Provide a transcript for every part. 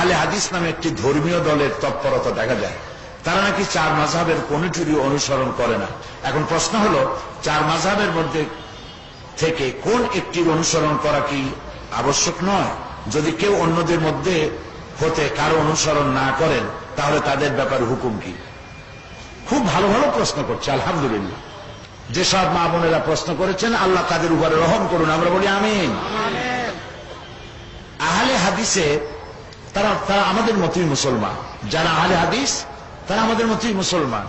আহলে হাদিস নামে একটি ধর্মীয় দলের তৎপরতা দেখা যায়। তারা নাকি চার মাযহাবের কোনটিরই অনুসরণ করে না। এখন প্রশ্ন হলো, চার মাযহাবের মধ্যে থেকে কোন একটির অনুসরণ করা কি আবশ্যক নয়? যদি কেউ অন্যদের মধ্যে হতে কারো অনুসরণ না করেন, তাহলে তাদের ব্যাপারে হুকুম কি? খুব ভালো ভালো প্রশ্ন করছে, আলহামদুলিল্লাহ। যেসব মা বোনেরা প্রশ্ন করেছেন, আল্লাহ তাদের উপরে রহম করুন, আমরা বলি আমিন। আহলে হাদিসে তারা আমাদের মতই মুসলমান। যারা আহলে হাদিস তারা আমাদের মতই মুসলমান।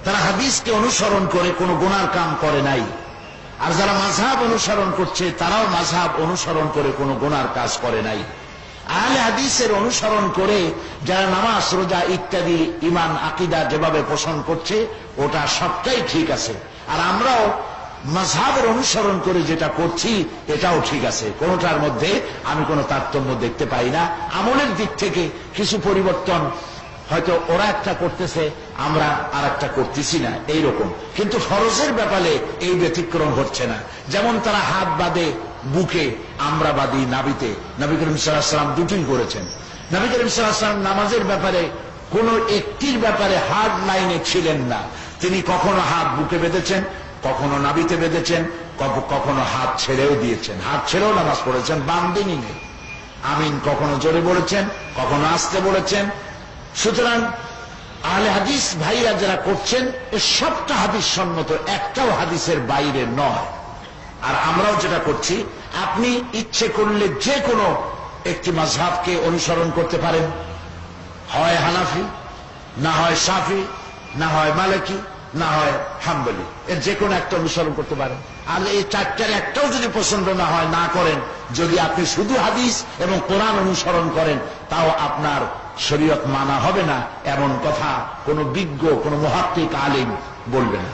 তারা হাদিসকে অনুসরণ করে কোনো গুনার কাম করে নাই। আর যারা মাযহাব অনুসরণ করছে, তারাও মাযহাব অনুসরণ করে কোনো গুনার কাজ করে নাই। আহলে হাদিসের অনুসরণ করে যারা নামাজ, রোজা ইত্যাদি ঈমান আকীদা যেভাবে পোষণ করছে, ওটা সবটাই ঠিক আছে। আর আমরাও মাযহাবের অনুসরণ করে যেটা করছি, এটাও ঠিক আছে। কোনটার মধ্যে আমি কোনো তারতম্য দেখতে পাই না। আমলের দিক থেকে কিছু পরিবর্তন, হয়তো ওরা একটা করতেছে, আমরা আর একটা করতেছি না, এইরকম। কিন্তু ফরজের ব্যাপারে এই ব্যতিক্রম হচ্ছে না। যেমন তারা হাত বাঁধে বুকে, আমরা বাঁধি নাভিতে। নবী করিম সাল্লাল্লাহু আলাইহি ওয়াসাল্লাম দুটোই করেছেন। নবী করিম সাল্লাল্লাহু আলাইহি ওয়াসাল্লাম নামাজের ব্যাপারে কোন একটির ব্যাপারে হার্ড লাইনে ছিলেন না। তিনি কখনো হাত বুকে বেঁধেছেন, কখনো নাভিতে বেঁধেছেন, কখনো হাত ছেড়েও দিয়েছেন। হাত ছেড়েও নামাজ পড়েছেন, বান্দিনি নেই। আমিন কখনো জোরে বলেছেন, কখনো আস্তে বলেছেন। সুতরাং আহলে হাদিস ভাইরা যারা করছেন, এ সবটা হাদিস সম্মত, একটাও হাদিসের বাইরে নয়। আর আমরাও যেটা করছি, আপনি ইচ্ছে করলে যে কোনো একটি মাযহাবকে অনুসরণ করতে পারেন। হয় হানাফি, না হয় শাফি, না হয় মালিকি, না হয় হাম্বলি, এর যে কোনো একটা অনুসরণ করতে পারেন। আর এই চারটার একটাও যদি পছন্দ না হয়, না করেন। যদি আপনি শুধু হাদিস এবং কোরআন অনুসরণ করেন, তাও আপনার শরীয়ত মানা হবে না, এমন কথা কোনো বিজ্ঞ, কোনো মুহাক্কিক আলিম বলবে না।